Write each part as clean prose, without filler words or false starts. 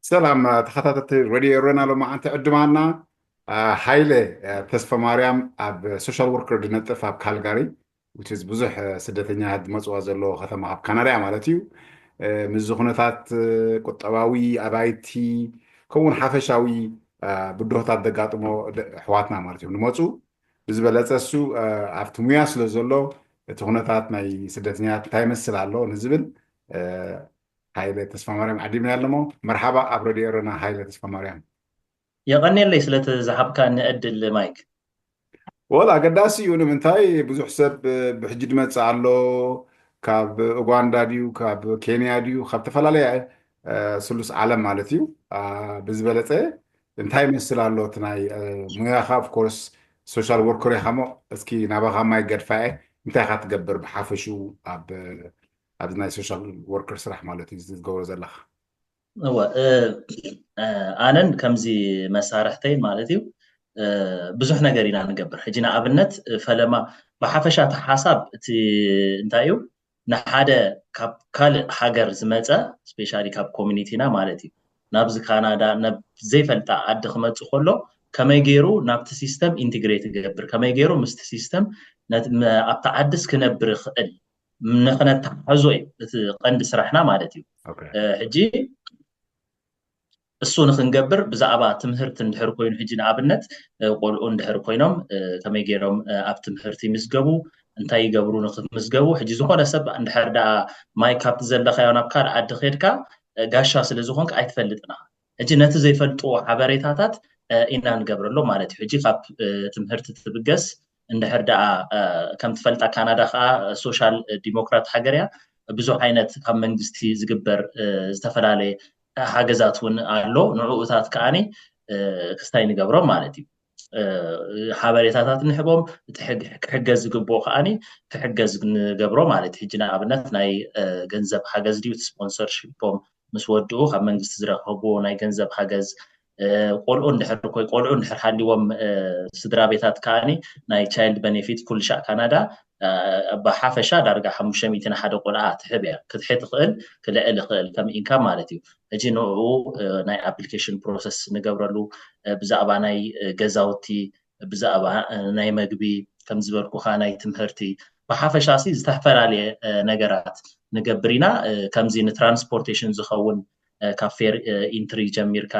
ሰላም ተኸታተልቲ ሬድዮ ሮናሎ ማዓንቲ ዕድማና ሃይለ ተስፋ ማርያም ኣብ ሶሻል ወርከር ድነጥፍ ኣብ ካልጋሪ which is ብዙሕ ስደተኛ መፅዋ ዘሎ ከተማ ኣብ ካናዳ ማለት እዩ ምዝ ኩነታት ቁጠባዊ ኣባይቲ ከምኡውን ሓፈሻዊ ብድሆታት ዘጋጥሞ ኣሕዋትና ማለት እዩ ንመፁ ብዝበለፀ እሱ ኣብቲ ሙያ ስለ ዘሎ እቲ ኩነታት ናይ ስደተኛታት እንታይ ይመስል ኣሎ ንዝብል ሃይለ ተስፋ ማርያም ዓዲምና ኣለሞ መርሓባ ኣብ ሬድዮ ሮና ሃይለ ተስፋ ማርያም يغني سلت زحبك نأدل مايك ወላ ኣገዳሲ እዩ ንምንታይ ብዙሕ ሰብ ብሕጂ ድመፅእ ኣሎ ካብ ኡጋንዳ ድዩ ካብ ኬንያ ድዩ ካብ ተፈላለየ ስሉስ ዓለም ማለት እዩ ብዝበለፀ እንታይ ይመስል ኣሎ እቲ ናይ ሙያኻ ኦፍኮርስ ሶሻል ወርከር ኢኻ ሞ እስኪ ናባኻ ማይ ገድፋየ እንታይ ኢኻ ትገብር ብሓፈሽኡ ኣብዚ ናይ ሶሻል ወርከር ስራሕ ማለት እዩ ዝገብሮ ዘለኻ هو ኣነን ከምዚ መሳርሕተይ ማለት እዩ ብዙሕ ነገር ኢና ንገብር ሕጂ ንኣብነት ፈለማ ብሓፈሻ ሓሳብ እቲ እንታይ እዩ ንሓደ ካብ ካልእ ሃገር ዝመፀ ስፔሻሊ ካብ ኮሚኒቲና ማለት እዩ ናብዚ ካናዳ ናብ ዘይፈልጣ ዓዲ ክመፅእ ከሎ ከመይ ገይሩ ናብቲ ሲስተም ኢንቴግሬት ይገብር ከመይ ገይሩ ምስቲ ሲስተም ኣብቲ ዓዲስ ክነብር ይኽእል ንኽነተሓሕዞ እዩ እቲ ቀንዲ ስራሕና ማለት እዩ ሕጂ እሱ ንክንገብር ብዛዕባ ትምህርቲ እንድሕር ኮይኑ ሕጂ ንኣብነት ቆልዑ እንድሕር ኮይኖም ከመይ ገይሮም ኣብ ትምህርቲ ይምዝገቡ እንታይ ይገብሩ ንክምዝገቡ ሕጂ ዝኾነ ሰብ እንድሕር ዳ ማይ ካብቲ ዘለኻዮ ናብ ካልእ ዓዲ ኸድካ ጋሻ ስለ ዝኾንክ ኣይትፈልጥና ሕጂ ነቲ ዘይፈልጡ ሓበሬታታት ኢና ንገብረሎ ማለት እዩ ሕጂ ካብ ትምህርቲ ትብገስ እንድሕር ዳ ከም ትፈልጣ ካናዳ ከዓ ሶሻል ዲሞክራት ሃገር እያ ብዙሕ ዓይነት ካብ መንግስቲ ዝግበር ዝተፈላለየ ሓገዛት እውን ኣሎ ንዕኡታት ከዓኒ ክስታይ ንገብሮም ማለት እዩ ሓበሬታታት ንሕቦም እቲ ክሕገዝ ዝግብኦ ከዓኒ ክሕገዝ ንገብሮ ማለት እዩ ሕጂ ንኣብነት ናይ ገንዘብ ሓገዝ ድዩ ስፖንሰርሺፖም ምስ ወድኡ ካብ መንግስቲ ዝረኸብዎ ናይ ገንዘብ ሓገዝ ቆልዑ እንድሕር ሃልይዎም ስድራ ቤታት ከዓኒ ናይ ቻይልድ ቤኔፊት ኩሉ ሻዕ ካናዳ ብሓፈሻ ዳርጋ 500 ሓደ ቆልዓ ትሕብ እያ ክትሕት ትኽእል ክልዕል ይኽእል ከም ኢንካም ማለት እዩ ሕጂ ንዕኡ ናይ ኣፕሊኬሽን ፕሮሰስ ንገብረሉ ብዛዕባ ናይ ገዛውቲ ብዛዕባ ናይ መግቢ ከም ዝበልኩኻ ናይ ትምህርቲ ብሓፈሻ ዝተፈላለየ ነገራት ንገብር ኢና ከምዚ ንትራንስፖርቴሽን ዝኸውን ካብ ፌር ኢንትሪ ጀሚርካ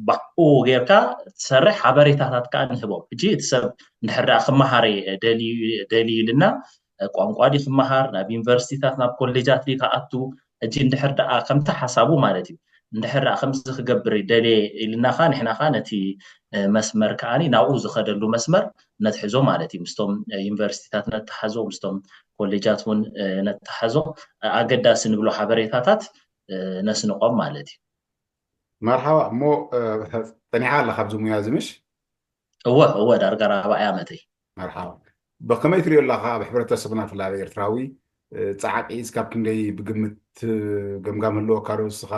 ባዕኡ ጌርካ ትሰርሕ ሓበሬታታት ከዓ ንህቦም ሕጂ እቲ ሰብ እንድሕር ዳ ክመሃር ደልዩልና ቋንቋ ዲ ክመሃር ናብ ዩኒቨርሲቲታት ናብ ኮሌጃት ዲ ከኣቱ ሕጂ እንድሕር ዳ ከምቲ ሓሳቡ ማለት እዩ እንድሕር ዳ ከምዚ ክገብር ደልየ ኢልናኻ ንሕናኻ ነቲ መስመር ከዓኒ ናብኡ ዝኸደሉ መስመር ነትሕዞ ማለት እዩ ምስቶም ዩኒቨርሲቲታት ነተሓዞ ምስቶም ኮሌጃት እውን ነተሓዞ ኣገዳሲ ንብሎ ሓበሬታታት ነስንቆም ማለት እዩ መርሓባ እሞ ጠኒሓ ኣለካ ኣብዚ ሙያ እዚ ምሽ እወ ዳርጋ 4 ዓመተይ መርሓባ ብከመይ ትሪኦ ኣለካ ኣብ ሕብረተሰብና ፍላይ ኤርትራዊ ፃዓቂ እስካብ ክንደይ ብግምት ገምጋም ኣለወካ ዶ ንስኻ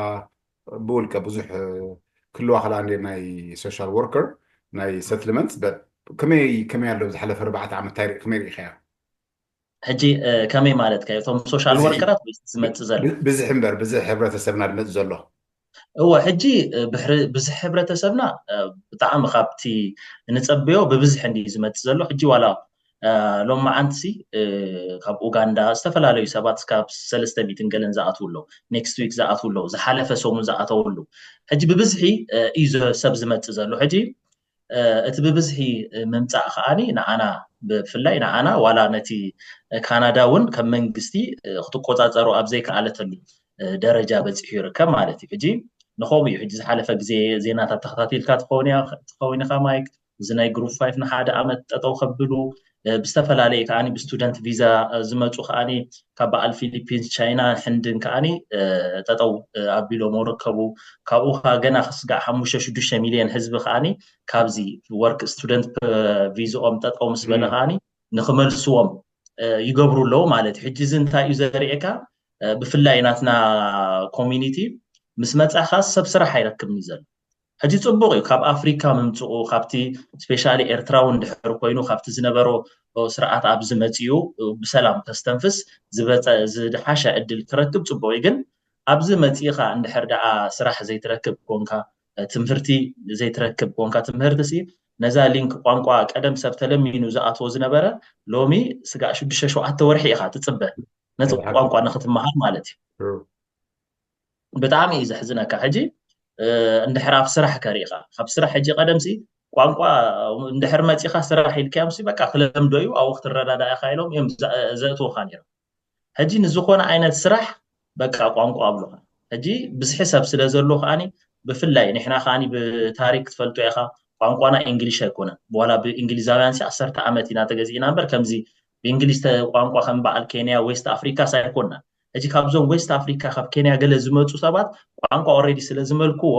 ብውልቀ ብዙሕ ክልዋ ክላ እንደ ናይ ሶሻል ወርከር ናይ ሰትልመንት ከመይ ኣሎ ዝሓለፈ 4 ዓመት ከመይ ርኢኸያ ሕጂ ከመይ ማለት ከ እቶም ሶሻል ወርከራት ወይ ዝመፅእ ዘሎ ብዝሕ እምበር ብዝሕ ሕብረተሰብና ድመፅእ ዘሎ هو حجي بزح ሕብረተሰብና ብጣዕሚ ካብቲ ንፀብዮ ብብዝሕ እንዲ ዝመፅ ዘሎ ሕጂ ዋላ ሎማ ዓንሲ ካብ ኡጋንዳ ዝተፈላለዩ ሰባት ካብ 300 ገለን ዝኣትውሎ ኔክስት ዊክ ዝኣትውሎ ዝሓለፈ ሰሙን ዝኣተውሉ ሕጂ ብብዝሒ እዩ ሰብ ዝመፅ ዘሎ ሕጂ እቲ ብብዝሒ ምምፃእ ከዓኒ ንዓና ብፍላይ ንዓና ዋላ ነቲ ካናዳ እውን ከም መንግስቲ ክትቆፃፀሩ ኣብ ዘይከኣለተሉ ደረጃ በፂሑ ይርከብ ማለት እዩ ሕጂ ንኸምኡ እዩ ሕጂ ዝሓለፈ ግዜ ዜናታት ተኸታቲልካ ትኸውን ኢኻ ማይክ እዚ ናይ ግሩፕ 5 ንሓደ ዓመት ጠጠው ከብሉ ብዝተፈላለየ ከዓኒ ብስቱደንት ቪዛ ዝመፁ ከዓኒ ካብ በዓል ፊሊፒንስ ቻይና ሕንድን ከዓኒ ጠጠው ኣቢሎም ይርከቡ ካብኡ ከዓ ገና ክስጋዕ 5-6 ሚልዮን ህዝቢ ከዓኒ ካብዚ ወርክ ስቱደንት ቪዝኦም ጠጠው ምስ በለ ከዓኒ ንክመልስዎም ይገብሩ ኣለዉ ማለት እዩ ሕጂ እዚ እንታይ እዩ ዘርእየካ ብፍላይ ናትና ኮሚኒቲ ምስ መፅኻ ሰብ ስራሕ ኣይረክብን እዩ ዘሎ ሕጂ ፅቡቅ እዩ ካብ ኣፍሪካ ምምፅኡ ካብቲ ስፔሻሊ ኤርትራዊ እንድሕር ኮይኑ ካብቲ ዝነበሮ ስርዓት ኣብ ዝመፅኡ ብሰላም ተስተንፍስ ዝሓሸ ዕድል ክረክብ ፅቡቅ እዩ ግን أبز متيخا عند حردة سرح زي تركب كونكا تمهرتي زي تركب كونكا تمهرتسي نزا لينك قانقوا قدم سبتلم ينوزات وزنبره لومي سقا شو دششو حتى ورحي إخا تتصبه نتو قانقوا نخت مهار مالتي بتعامي إذا حزنك حجي عند حراف سرح كاريخا خب سرح حجي قدمسي قانقوا عند حرمتي خا سرح الكامسي بقى خلهم دويو أو وقت الرداء خايلهم يم زاتو خانيرو حجي نزخون عينة سرح بقى قانقوا أبلغ حجي بس حساب سلازلو خاني بفلاي نحنا خاني بتاريخ تفلتو يا خا قانقوانا انجليش هيكونا ولا بانجليزاويان سي 10 عامتنا تغزينا نمبر كمزي بانجليز قانقوا خم بقى كينيا ويست افريكا سايكونا اجي كابزون ويست افريكا خب كينيا ገለ ዝመጹ ሰባት ቋንቋ ኦሬዲ ስለዝመልክዎ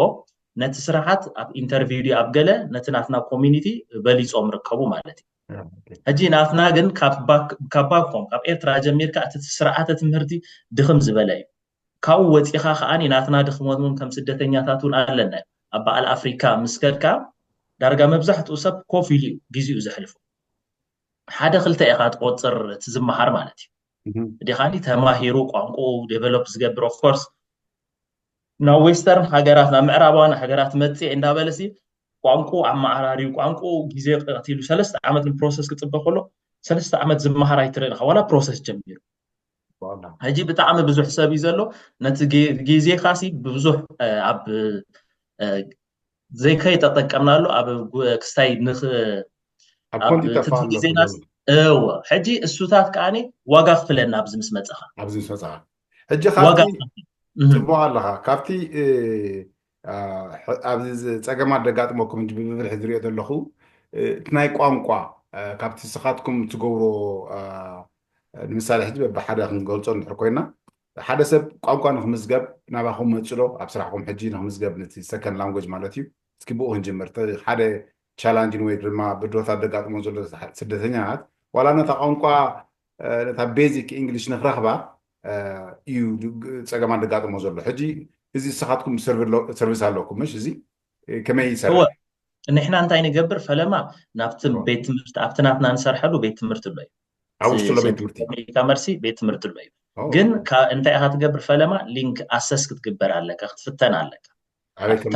ነቲ ስራሓት ኣብ ኢንተርቪው ዲ ኣብ ገለ ነቲ ናትና ኮሚኒቲ በሊጾም ርከቡ ማለት እዩ እጂ ናትና ግን ካባኮም ካብ ኤርትራ ጀሚርካ እቲ ስርዓተ ትምህርቲ ድኽም ዝበለ እዩ ካብ ወፂኻ ከኣኒ ናትና ድኽሞትን ከም ስደተኛታቱን ኣለና ኣብ በዓል ኣፍሪካ ምስከድካ ዳርጋ መብዛሕትኡ ሰብ ኮፍ ኢሉ ግዚኡ ዘሕልፉ ሓደ ክልተ ኢኻ ትቆፅር ትዝመሃር ማለት እዩ دخاني تماهيرو قانقو ديفلوب زغبر اوف كورس نا ويسترن هاجرات نا معرابان هاجرات متي اندا بلسي قانقو امعراري قانقو غيزي قتيلو 3 عامات البروسيس كتبخلو 3 عامات زمهار ايترين ولا بروسيس جميل والله هجي بتعم بزح حسابي زلو نت غيزي خاصي بزح اب زي كاي تطقمنالو اب كستاي نخ اب كنت ناس حجي السوتات كاني واقف فلنا بزمس مصخه ابزمس مصخه حجي خاطي تبوا لها كابتي ابز صقما دغاطمكم انت ببل حذريت لخو تناي قانقوا كابتي سخاتكم تغورو مثال حجي بحدا نغلصو نحركوينا حدا سب قانقوا نخمزغب ناباكم مصلو ابصراحكم حجي نخمزغب نتي سكند لانجويج مالتي اسكي بو نجمر حدا تشالنجين وي درما بدوتا دغاطمو زلو سدتنيات ولا نتقانقوا نتا بيزك انجلش نخرخبا يو صقما دغاطمو زلو حجي ازي سخاتكم سيرفيس عليكم مش ازي كما يسرح هو ان احنا انتي نقبر فلما نابت بيت تمرت ابتناتنا نسرحلو بيت تمرت لي اوصل له بيت تمرتي كامرسي بيت تمرت لي ግን انتي هتقبر فلما لينك اسس كتقبر عليك تفتن عليك عليكم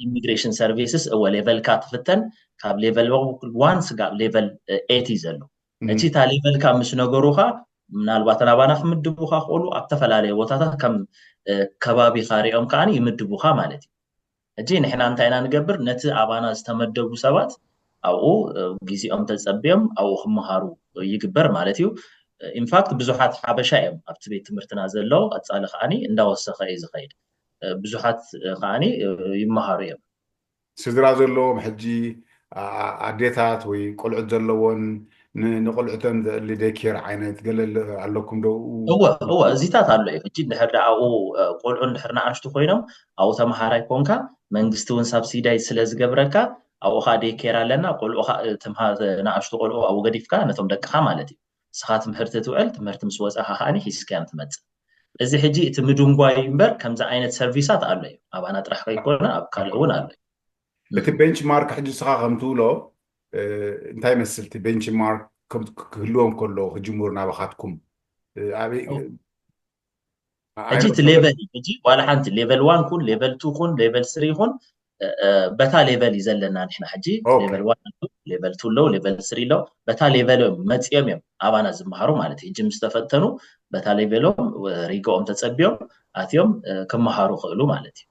immigration services او ليفل كاتفتن كاب ليفل 1 سقاب ليفل 80 زلو እቺ ታ ሌቨል ካብ ምስ ነገሩኻ ምናልባት ናባና ክምድቡኻ ቆሉ ኣብ ተፈላለየ ቦታታት ከም ከባቢ ኻሪኦም ከኣኒ ይምድቡኻ ማለት እዩ እጂ ንሕና እንታይና ንገብር ነቲ ኣባና ዝተመደቡ ሰባት ኣብኡ ግዚኦም ተጸብዮም ኣብኡ ክመሃሩ ይግበር ማለት እዩ ኢንፋክት ብዙሓት ሓበሻ እዮም ኣብቲ ቤት ትምህርትና ዘለው ኣጻሊ ከኣኒ እንዳወሰኸ እዩ ዝኸይድ ብዙሓት ከኣኒ ይመሃሩ እዮም ስድራ ዘለዎም ሕጂ ኣዴታት ወይ ቆልዑት ዘለዎን نقولعتن اللي ديكير عينات قال لكم دو هو زيتات على جد نحر او قولعن نحرنا عشتو خوينم او تمحاراي كونكا منغستون سبسيداي سلاز غبركا او خادي كيرا لنا قولو تمها نعشتو قولو او غديفكا نتم دقخا مالتي سخات محرتتو ال تمرت مسوصا خاني حسكام تمت እዚ ሕጂ እቲ ምድንጓይ እምበር ከምዛ ዓይነት ሰርቪሳት ኣሎ እዩ ኣባና ጥራሕ ከይኮነ ኣብ ካልእ እውን ኣሎ እቲ ቤንችማርክ ሕጂ ስኻ ከምትብሎ እንታይ መስልቲ ቤንችማርክ ክህልዎም ከሎ ክጅምሩ ናባኻትኩም ሕጂ እቲ ሌቨል ሕጂ ዋላ ሓንቲ ሌቨል 1 ኩን ሌቨል 2 ኩን ሌቨል 3 ኩን በታ ሌቨል ይዘለና ንሕና ሕጂ ሌቨል 1 ሌቨል 2 ሎ ሌቨል 3 ሎ በታ ሌቨል መጽዮም እዮም ኣባና ዝመሃሩ ማለት እዩ ጅም ዝተፈተኑ በታ ሌቨሎም ሪጎኦም ተጸብዮም ኣትዮም ከመሃሩ ክእሉ ማለት እዩ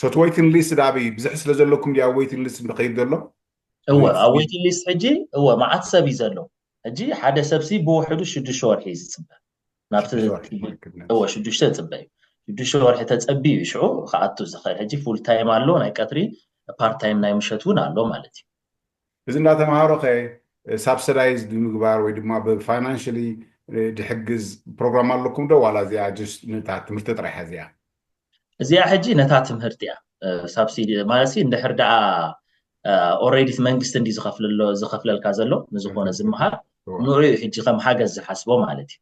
so to waiting list ዳቢ ብዝሕ ስለ ዘለኩም ያ waiting list ንኸይድ ዘሎ هو waiting list ሕጂ هو ማዓት ሰብ ይዘሎ ሕጂ ሓደ ሰብሲ ብውሕዱ 6 ወርሒ ይጽበ ናብቲ هو 6 ጽበ ሽዱሽተ ወርሒ ተጸቢዩ ይሽዑ ከኣቱ ዝኽእል ሕጂ ፉል ታይም ኣሎ ናይ ቀትሪ ፓርት ታይም ናይ ምሸት እውን ኣሎ ማለት እዩ እዚ እናተማሃሮ ኸ ሳብሲዳይዝድ ምግባር ወይ ድማ ብፋይናንሽሊ ድሕግዝ ፕሮግራም ኣለኩም ዶ ዋላ እዚኣ ጀስት ነታ ትምህርቲ ጥራሕ እዚኣ እዚኣ ሕጂ ነታ ትምህርቲ እያ ሳብሲዲ ማለት እንድሕር ደኣ ኦሬዲ መንግስት እንዲ ዝኸፍለልካ ዘሎ ንዝኾነ ዝመሃር ንሪኡ ሕጂ ከም ሓገዝ ዝሓስቦ ማለት እዩ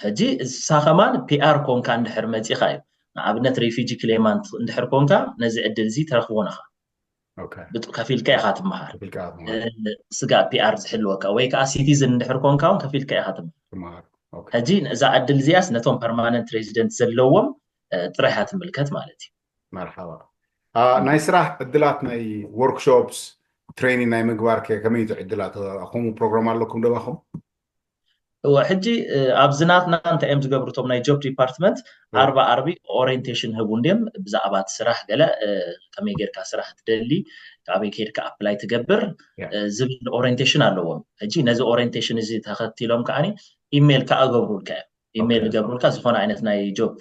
ሕጂ ሳኸማን ፒአር ኮንካ እንድሕር መፂኻ እዩ ንኣብነት ሬፊጂ ክሌማንት እንድሕር ኮንካ ነዚ ዕድል እዚ ተረኽቦ ነኻ ከፊልካ ኢኻ ትመሃር ስጋ ፒአር ዝሕልወካ ወይ ከዓ ሲቲዝን እንድሕር ኮንካ እውን ከፊልካ ኢኻ ትመሃር اوكي هجين إذا عدل زياس نتوم permanent resident زلوهم طريحة الملكات مالتي مرحبا ناي سراح ادلات ناي ورك شوبس تريننج ناي مغبار كميت ادلات اخوم بروجرام لكم دباخم وحجي أبزناتنا أنت أم تجبرتهم ناي جوب ديبارتمنت أربع أربي أورينتيشن هبونديم بزعبات سراح جلا كم يجير كسراح تدلي كأبي كير كأبلاي تجبر زبل أورينتيشن علوهم هجي نزل أورينتيشن زي تاخدتي لهم كأني إيميل كأجبرول كأ إيميل جبرول كأسفون عينت ناي جوب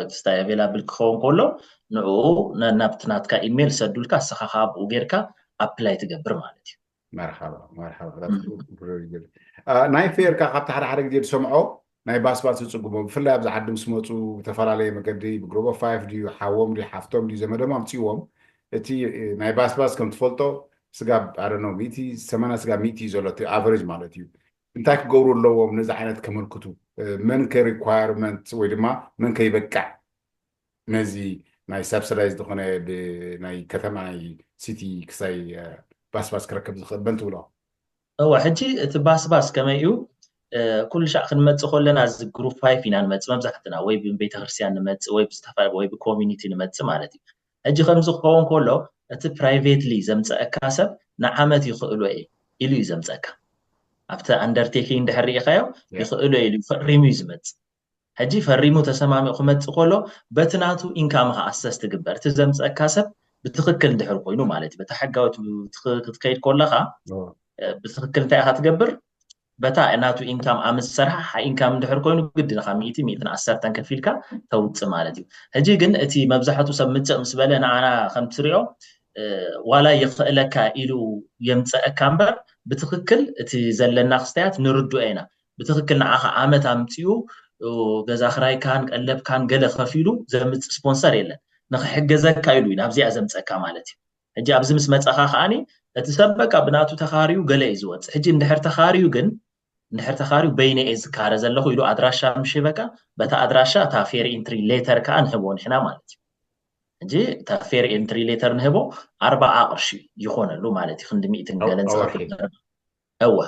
تستاي available كون كله نو نبتنات كإيميل سدول كسخاب وجير كأبلاي تجبر مالتي مرحبا مرحبا ناي فير كابت حدا جديد سمعوا ناي باس يصقبوا بفلا ابز عدم سموتو تفرالي مقدي بجروب 5 دي حاوم دي حفتهم دي زمدهم امتيوم اتي ناي باس كم تفولتو سغاب I don't know ميتي سمانا سغاب ميتي زولتي افريج مالتي انتاك قورو اللوم نزا عينت كملكتو من كريكوايرمنت ويدما من كيبقع نزي ناي سبسيدايز دخونه ناي كتما ناي سيتي كساي باس كركب زخد بنتولا هو حجي تباس كما يو كل شيء خدمت خلنا از جروب 5 فينا نمت مبزحتنا وي ببيت خرسيان نمت وي بستفاد وي بكوميونيتي نمت مالتي حجي خمس قوون كله ات برايفيتلي زمص كاسب نعمت يخلو اي الي زمصك after undertaking دحري خيو يخلو اي فريمو زمت حجي فريمو تسمامي خمت كله بتناتو انكام اسس تجبر تزمص كاسب بتخكل دحر كوينو مالتي بتحقاوت تكيد كلها بتخكل انت تجبر بتا اناتو انكم امس سرح انكم دحر كوينو قد نخا 100 10 كفيلكا توص مالتي هجي جن اتي مبزحتو سمت مس بلنا انا خمتريو ولا يخلك الو يمصأ كامبر بتخكل اتي زلنا خستيات نردو اينا بتخكل نعها عامت امتيو وغزا خراي كان قلب كان قله خفيلو زمت سبونسر يله نخ حجزك كايلو نابزي ازمصك مالتي هجي ابز مس مصخا خاني تسبق بناتو تخاريو قله يزوت هجي اندحر تخاريو جن نحر تخاريو بين إز كار زلخو يلو أدراشة مش بكا بتا أدراشة تافير إنتري ليتر كان هبون إحنا مالتي جي تافير إنتري ليتر نهبو 4 قرشي يخون له مالتي خندمي تنقلن صافي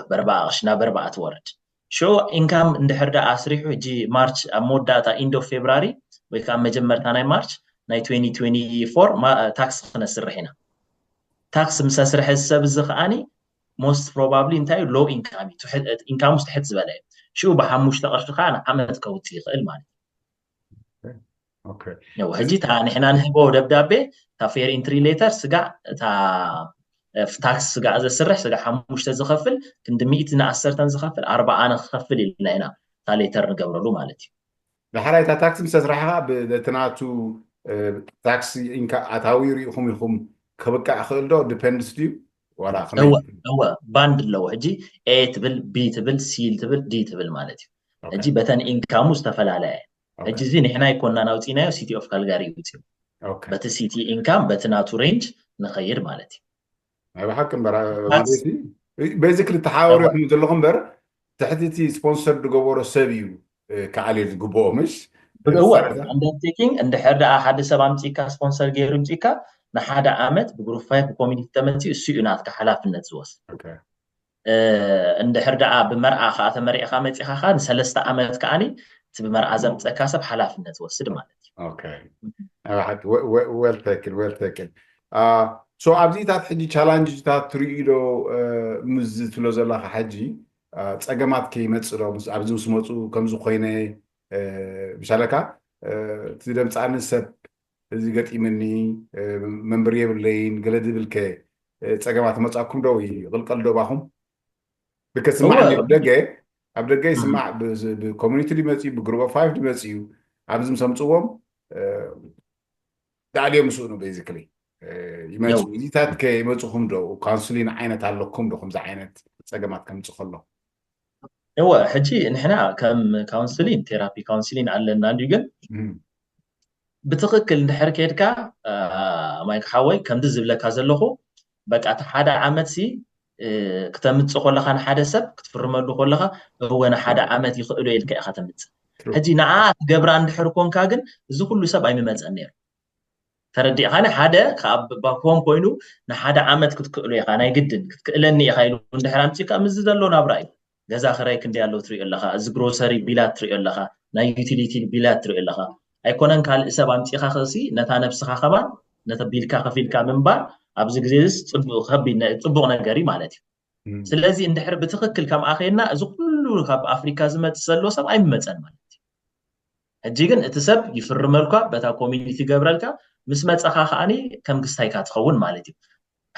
بربع قرش نا بربع ورد شو إنكم ندحر دا أسريحو جي مارش أمود داتا إندو فبراير ويكام مجمر تاناي مارش ناي 2024 ما تاكس خنسر هنا تاكس مساسر حساب الزخاني most probably انتاي low income تحت income مستحت زبالة شو بحموش تقرش خانة عملت كوتي خيل مالي اوكي يو هجيت هان احنا نهبو دبدابي تا فير انتري ليتر سقع تا في تاكس سقع از سرح سقع حموش تزخفل كند 110 تنزخفل 4 انا خفل لنا تا ليتر نقبرلو مالتي لحالة تاكسي مسرحها بتناتو تاكسي إنكا أتاوي ريخم يخم كبكا أخذ دو depends ديو ولا هو باند لو هجي A تبل B تبل C تبل D تبل مالتي هجي بتن إنكام مستفل على هجي زين إحنا يكوننا ناوتينا سيتي أوف كالغاري وتيو بت سيتي إنكام بتناتو رينج نخير مالتي أنا بحكم برا مالتي بيزيكلي تحاور يحمل دلهم بر تحديتي سبونسر دقبور سبيو كعلي الجبو مش هو undertaking عند حدا أحد سبعة متيكا سبونسر غير متيكا نحدا عمت بجروب 5 بكوميونيتي تمتي السيونات كحلاف النتزوس اوكي عند حدا بمرأة خاطر مرأة خامت خان 3 عمت كاني بمرأة زمت كاسب حلاف النتزوس مالتي اوكي واحد ويل تيكن سو ابزي تات حجي تشالنج تات تريدو مز تلو زلا حجي صقمات كيمصلو ابزو سمصو كمزو خوينه بشالكا تدم صان سب እዚ ገጢምኒ መንበር የብለይን ገለድ ብልከ ፀገማት መጻኩም ደው ይቅልቀል ደባኹም በከስማዕ ኣብ ደገ ይስማዕ ብኮሚኒቲ ሊመጽ ብግሩፕ 5 ሊመጽ ኣብዝም ሰምጽዎም ዳልዮም ሱኑ ቤዚክሊ ይመጽ ይታት ከይመጽኹም ደው ካውንስሊን ዓይነት ኣለኩም ደኹም ዛ ዓይነት ፀገማት ከምጽ ከሎ هو حجي نحنا كم كونسلين ثيرابي كونسلين علنا نديغن بتخكل ندحر كيدكا مايك حوي كم دزبلكا زلخو بقى حدا عمت سي كتمص خلخان حدا سب كتفرملو خلخا هو انا حدا عمت يخلو يلك اخا تمص حجي نعات جبرا ندحركم كاغن زي كله سب اي ممصنير تردي انا حدا باكم كوينو نحدا عمت كتكلو يخا انا يقدن كتكلني يخايلو ندحر امتي كمز زلو نابراي ገዛ ክራይ ክንዲ ያለው ትሪኦ ኣለኻ እዚ ግሮሰሪ ቢላት ትሪኦ ኣለኻ ናይ ዩቲሊቲ ቢላት ትሪኦ ኣለኻ ኣይኮነን ካልእ ሰብ ኣምፂኻ ኸሲ ነታ ነብስኻ ኸባ ነታ ቢልካ ከፊልካ ምንባር ኣብዚ ግዜ ፅቡቕ ነገር እዩ ማለት እዩ ስለዚ እንድሕር ብትኽክል ከም ኣኸና እዚ ኩሉ ካብ ኣፍሪካ ዝመፅእ ዘሎ ሰብ ኣይመፀን ማለት እዩ ሕጂ ግን እቲ ሰብ ይፍርመልካ በታ ኮሚኒቲ ገብረልካ ምስ መፀኻ ከዓኒ ከም ግስታይካ ትኸውን ማለት እዩ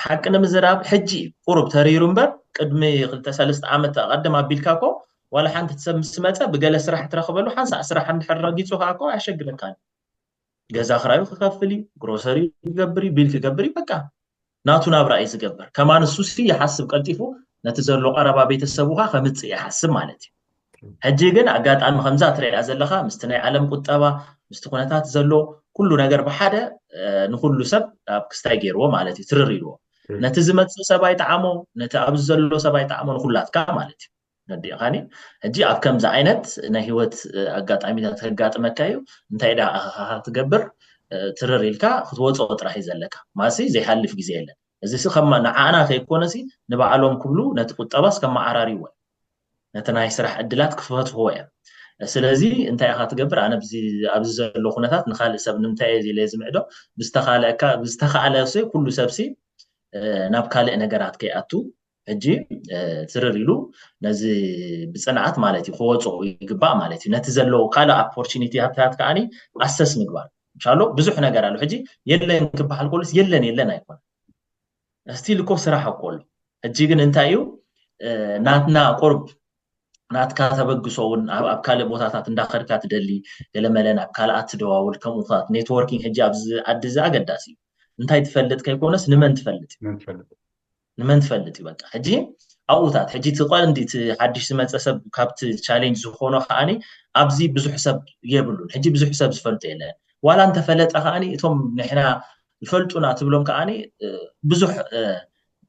ሓቂ ንምዝራብ ሕጂ ቁሩብ ተሪሩ እምበር ቅድሚ 2-3 ዓመት ቀደም ኣቢልካ ኮ ዋላ ሓንቲ ሰብ ምስ መፀ ብገለ ስራሕ ትረኽበሉ ሓንሳእ ስራሕ እንድሕር ረጊፁካ ኮ ኣያሸግረካን ገዛ ክራዩ ክከፍል እዩ ግሮሰሪ ክገብር እዩ ቢል ክገብር እዩ በቃ ናቱ ናብራ እዩ ዝገብር ከማን እሱ ይሓስብ ቀልጢፉ ነቲ ዘሎ ቀረባ ቤተሰቡካ ከምፅእ ይሓስብ ማለት እዩ ሕጂ ግን ኣጋጣሚ ከምዛ ትሪኣ ዘለኻ ምስቲ ናይ ዓለም ቁጠባ ምስቲ ኩነታት ዘሎ ኩሉ ነገር ብሓደ ንኩሉ ሰብ ኣብ ክስታይ ገይርዎ ማለት እዩ ትርር ኢልዎ ነቲ ዝመፅእ ሰብ ኣይጠዓሞ ነቲ ኣብዚ ዘሎ ሰብ ኣይጠዓሞ ንኩላትካ ማለት እዩ ነዲኻኒ ሕጂ ኣብ ከምዚ ዓይነት ናይ ሂወት ኣጋጣሚታት ከጋጥመካ እዩ እንታይ ዳ ትገብር ትርር ኢልካ ክትወፅኦ ጥራሕ እዩ ዘለካ ማሲ ዘይሓልፍ ግዜ የለን እዚ ከማ ንዓና ከይኮነሲ ንባዕሎም ክብሉ ነቲ ቁጠባስ ከመዓራርይዎ ነቲ ናይ ስራሕ ዕድላት ክፈትዎ እዮም ስለዚ እንታይ ኢኻ ትገብር ኣነ ኣብዚ ዘሎ ኩነታት ንኻልእ ሰብ ንምንታይ እየ ኢለ ዝምዕዶ ብዝተኻእለሲ ኩሉ ሰብሲ ናብ ካልእ ነገራት ከይኣቱ ሕጂ ትርር ኢሉ ነዚ ብፅንዓት ማለት እዩ ክወፅኦ ይግባእ ማለት እዩ ነቲ ዘለዎ ካልእ ኦፖርቹኒቲታት ከዓኒ ኣሰስ ምግባር እንሻሎ ብዙሕ ነገር ኣሎ ሕጂ የለን ክበሃል ኮልስ የለን ኣይኮነ እስቲል እኮ ስራሕ እኮ ኣሎ ሕጂ ግን እንታይ እዩ ናትና ቁርብ ናትካ ተበግሶ እውን ኣብ ካልእ ቦታታት እንዳኸድካ ትደሊ ገለመለ ናብ ካልኣት ትደዋውል ከምኡታት ኔትወርኪንግ ሕጂ ኣብዚ ዓዲ እዚ ኣገዳሲ እዩ እንታይ ትፈልጥ ከይኮነስ ንመን ትፈልጥ እዩ በቃ ሕጂ ኣብኡታት ሕጂ ትቐንዲ እቲ ሓድሽ ዝመፀ ሰብ ካብቲ ቻሌንጅ ዝኾኖ ከዓኒ ኣብዚ ብዙሕ ሰብ የብሉን ሕጂ ብዙሕ ሰብ ዝፈልጡ የለን ዋላ እንተፈለጠ ከዓኒ እቶም ንሕና ዝፈልጡና ትብሎም ከዓኒ ብዙሕ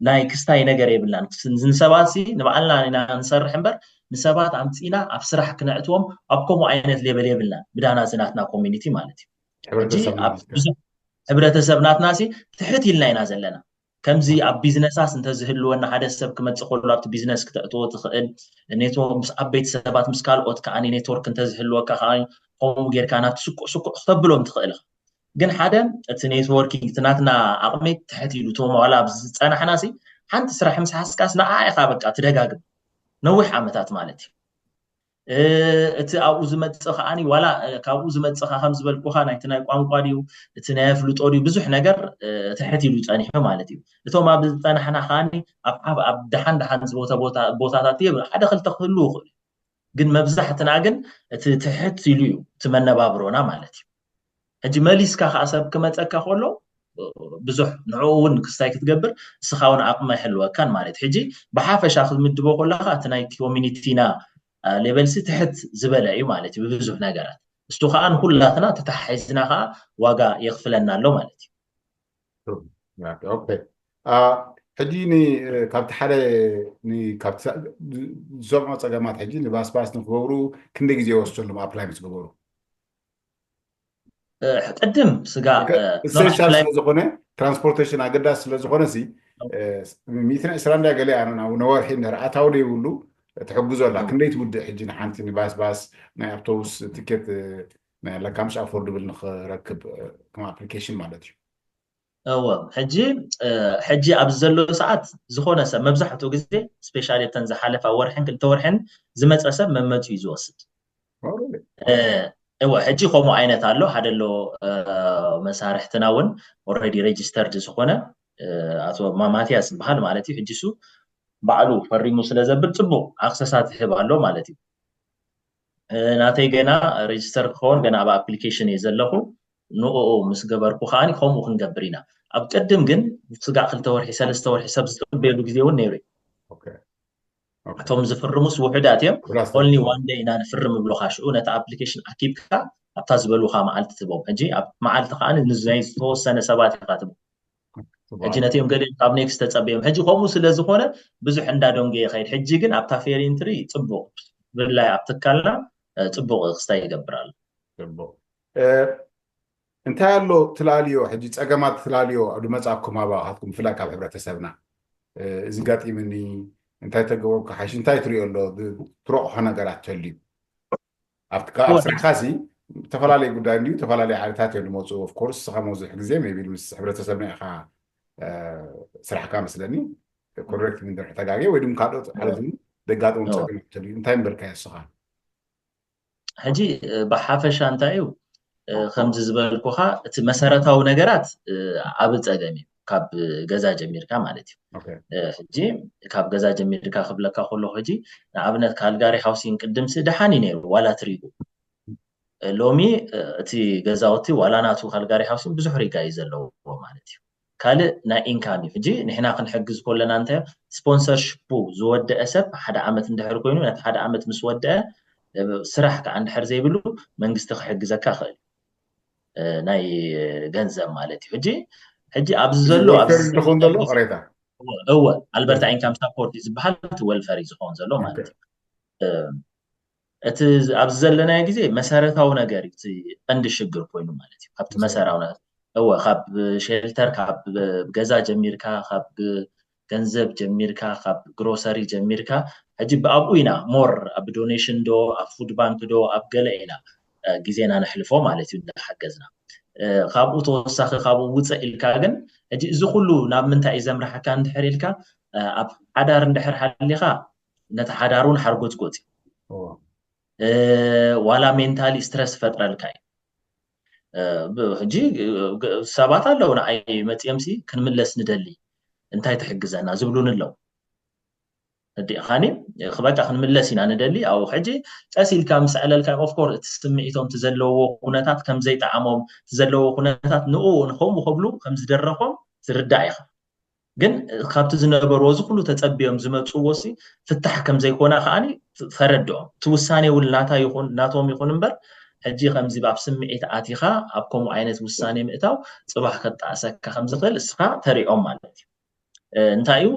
ናይ ክስታይ ነገር የብላን ንሰባት ንባዕልና ኢና ንሰርሕ እምበር ንሰባት ኣምፂና ኣብ ስራሕ ክነዕትዎም ኣብ ከምኡ ዓይነት ሌቨል የብልና ብዳና ዝናትና ኮሚኒቲ ማለት እዩ ብዙሕ ሕብረተሰብናትና ትሕት ኢልና ኢና ዘለና ከምዚ ኣብ ቢዝነሳስ እንተዝህልወና ሓደ ሰብ ክመፅእ ከሎ ኣብቲ ቢዝነስ ክተእትዎ ትኽእል ኔትወርክ ምስ ዓበይቲ ሰባት ምስ ካልኦት ከዓኒ ኔትወርክ እንተዝህልወካ ከዓኒ ከምኡ ጌርካ ናብቲ ስቁዕ ክተብሎም ትኽእል ኢኻ ግን ሓደ እቲ ኔትወርኪንግ እቲ ናትና ዓቕሚ ትሕት ኢሉ እቶም ዋላ ዝፀናሕና ሓንቲ ስራሕ ምስ ሓስካስ ንዓ ኢኻ በቃ ትደጋግም ነዊሕ ዓመታት ማለት እዩ እቲ ኣብኡ ዝመፅእ ከዓኒ ዋላ ካብኡ ዝመፅእኻ ከም ዝበልኩኻ ናይቲ ናይ ቋንቋ ድዩ እቲ ናይ ኣፍልጦ ድዩ ብዙሕ ነገር ትሕት ኢሉ ፀኒሑ ማለት እዩ እቶም ኣብ ዝፀናሕና ከዓኒ ኣብ ድሓን ቦታታት ሓደ ክልተ ክህልው ይኽእሉ ግን መብዛሕትና ግን እቲ ትሕት ኢሉ እዩ እቲ መነባብሮና ማለት እዩ ሕጂ መሊስካ ከዓ ሰብ ክመፀካ ከሎ ብዙሕ ንዕኡ እውን ክስታይ ክትገብር እስኻ እውን ዓቕሚ ኣይሕልወካን ማለት ሕጂ ብሓፈሻ ክትምድቦ ከለካ እቲ ናይ ኮሚኒቲና ሌቨልሲ ትሕት ዝበለ እዩ ማለት እዩ ብብዙሕ ነገራት እስቱ ከዓ ንኩላትና ተተሓሒዝና ከዓ ዋጋ የኽፍለና ኣሎ ማለት እዩ ሕጂ ካብቲ ሓደ ካብቲ ዝሰምዖ ፀገማት ሕጂ ንባስባስ ንክገብሩ ክንደይ ግዜ ወስደሎም ኣፕላይ ምስ ገበሩ ቅድም ስጋ ስፔሻል ስለዝኾነ ትራንስፖርቴሽን ኣገዳሲ ስለዝኾነ 120 ገለ ነወርሒ ንርኣታው ደይብሉ ትሕግዞላ ክንደይ ትውድእ ሕጂ ንሓንቲ ንባስባስ ናይ ኣውቶቡስ ቲኬት ለካምሽ ኣፎርድብል ንክረክብ ከም ኣፕሊኬሽን ማለት እዩ እወ ሕጂ ኣብዚ ዘሎ ሰዓት ዝኾነ ሰብ መብዛሕትኡ ግዜ ስፔሻሊ ተን ዝሓለፈ ወርሕን 2 ወርሕን ዝመፀ ሰብ መመፂ እዩ ዝወስድ እወ ሕጂ ከምኡ ዓይነት ኣሎ ሓደ ሎ መሳርሕትና እውን ኦልሬዲ ሬጅስተርድ ዝኾነ ኣቶ ማማትያስ ዝበሃል ማለት እዩ ሕጂ እሱ ባዕሉ ፈሪሙ ስለዘብል ፅቡቕ ኣክሰሳት ይህብ ኣሎ ማለት እዩ ናተይ ገና ሬጅስተር ክኸውን ገና ኣብ ኣፕሊኬሽን እየ ዘለኹ ንኡ ምስ ገበርኩ ከዓኒ ከምኡ ክንገብር ኢና ኣብ ቅድም ግን ስጋዕ 2 ወርሒ 3 ወርሒ ሰብ ዝጥበየሉ ግዜ እውን ነይሩ እቶም ዝፍርሙስ ውሕዳት እዮም ኦንሊ ዋን ዴይ ኢና ንፍርም ብሎካ ሽዑ ነቲ ኣፕሊኬሽን ኣኪብካ ኣብታ ዝበሉካ መዓልቲ ትቦም ሕጂ ኣብ መዓልቲ ከዓኒ ንናይ ዝተወሰነ ሰባት ኢኻ ትቦም ሕጂ ነቲኦም ገለ ኣብ ኔክስት ተፀቢዮም ሕጂ ከምኡ ስለዝኾነ ብዙሕ እንዳደንጎ ይኸይድ ሕጂ ግን ኣብታ ፌር ኢንትሪ ፅቡቕ ብላይ ኣብ ትካልና ፅቡቕ ክስታይ ይገብር ኣሎ እንታይ ኣሎ ትላልዮ ሕጂ ፀገማት ትላልዮ ኣብ መፅኣኩም ኣባኻትኩም ብፍላይ ካብ ሕብረተሰብና እዚ ጋጢምኒ انت تجربك حيش انت تريو له تروح هنا قرأت تلي أفتكر هو أبصر خاسي تفعل عليه قدامي تفعل عليه حالتات اللي موضوع اوف كورس خموز حجزي ما يبي مس حبرت سبنا خا سرح كام سلني كوريكت من ده حتاجي ويدم كادو على ذم دقات هو تقول تلي انت يمبرك يا صخا حجي بحافش انتايو ከምዚ ዝበልኩኻ እቲ መሰረታዊ ነገራት ኣብ ፀገም እዩ ካብ ገዛ ጀሚርካ ማለት اوكي እዩ ሕጂ ካብ ገዛ ጀሚርካ ክብለካ ከለኹ ሕጂ ንኣብነት ካልጋሪ ሃውሲንግ ቅድምሲ ደሓኒ ነይሩ ዋላ ትሪጉ ሎሚ እቲ ገዛውቲ ዋላ ናቱ ካልጋሪ ሃውሲንግ ብዙሕ ሪጋ እዩ ዘለዎ ማለት እዩ ካልእ ናይ ኢንካም እዩ ሕጂ ንሕና ክንሕግዝ ከለና እንታይ ስፖንሰርሽፑ ዝወድአ ሰብ ሓደ ዓመት እንድሕር ኮይኑ ነቲ ሓደ ዓመት ምስ ወድአ ስራሕ ከዓ እንድሕር ዘይብሉ መንግስቲ ክሕግዘካ ክእል ናይ ገንዘብ ማለት እዩ ሕጂ ኣብዚ ዘሎ ولفر دخون دلو قريتا هو ኣልበርታ ኢንካም ሳፖርት ዝበሃል እቲ ወልፈር እዩ ዝኸውን ዘሎ ማለት እዩ እቲ ኣብዚ ዘለናዮ ግዜ መሰረታዊ ነገር እዩ እቲ ቀንዲ ሽግር ኮይኑ ማለት እዩ ካብቲ መሰራዊ ነገር هو ካብ ሼልተር ካብ ገዛ ጀሚርካ ካብ ገንዘብ ጀሚርካ ካብ ግሮሰሪ ጀሚርካ ሕጂ ብኣብኡ ኢና ሞር ኣብ ዶኔሽን ዶ ኣብ ፉድ ባንክ ዶ ኣብ ገለ ኢና ግዜና ነሕልፎ ማለት እዩ እንዳሓገዝና ካብኡ ተወሳኺ ካብኡ ውፅእ ኢልካ ግን ሕጂ እዚ ኩሉ ናብ ምንታይ እዩ ዘምርሐካ እንድሕር ኢልካ ኣብ ሓዳር እንድሕር ሓሊኻ ነቲ ሓዳር እውን ሓርጎፅጎፅ እዩ ዋላ ሜንታሊ ስትረስ ፈጥረልካ እዩ ሕጂ ሰባት ኣለው ንዓይ መፅኦምሲ ክንምለስ ንደሊ እንታይ ትሕግዘና ዝብሉን ኣለው ዲኻኒ በቃ ክንምለስ ኢና ንደሊ ኣብ ሕጂ ቀስ ኢልካ ምስ ዕለልካ ኦፍኮርስ እቲ ስምዒቶም ትዘለዎ ኩነታት ከም ዘይጠዓሞም ትዘለዎ ኩነታት ንኡ ንኸምኡ ከብሉ ከም ዝደረኾም ዝርዳእ ኢኻ ግን ካብቲ ዝነበርዎ እዚ ኩሉ ተፀቢዮም ዝመፅዎሲ ፍታሕ ከም ዘይኮነ ከዓኒ ተረድኦም እቲ ውሳኔ እውን ናቶም ይኹን እምበር ሕጂ ከምዚ ኣብ ስምዒት ኣቲኻ ኣብ ከምኡ ዓይነት ውሳኔ ምእታው ፅባሕ ከጣእሰካ ከም ዝኽእል እስኻ ተሪኦም ማለት እዩ እንታይ እዩ